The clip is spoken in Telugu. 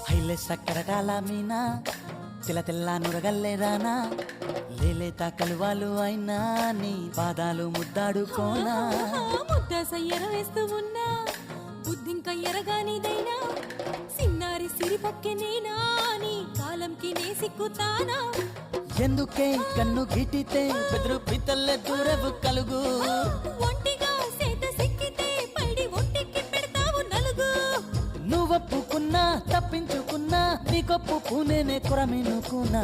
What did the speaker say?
హైలే సక్కరటాల మీనా తెల్ల తెల్ల నురగల్లేదానా లేలేత కలువాలు అయినా నీ పాదాలు ముద్దాడుకోనా ముద్ద సయ్యర వేస్తూ ఉన్నా బుద్ధింక ఎరగానిదైనా సిన్నారి సిరిపక్కె నేనా నీ కాలంకి నే సిక్కుతానా ఎందుకే కన్ను గిటితే బెదురు పితల్లే దూరవు కలుగు ఒంటిగా సేత సిక్కితే పైడి ఒంటికి పెడతావు నలుగు నువ్వొప్పుకున్నా తప్పించుకున్నా నీకొప్పు పూనేనే కొరమినుకున్నా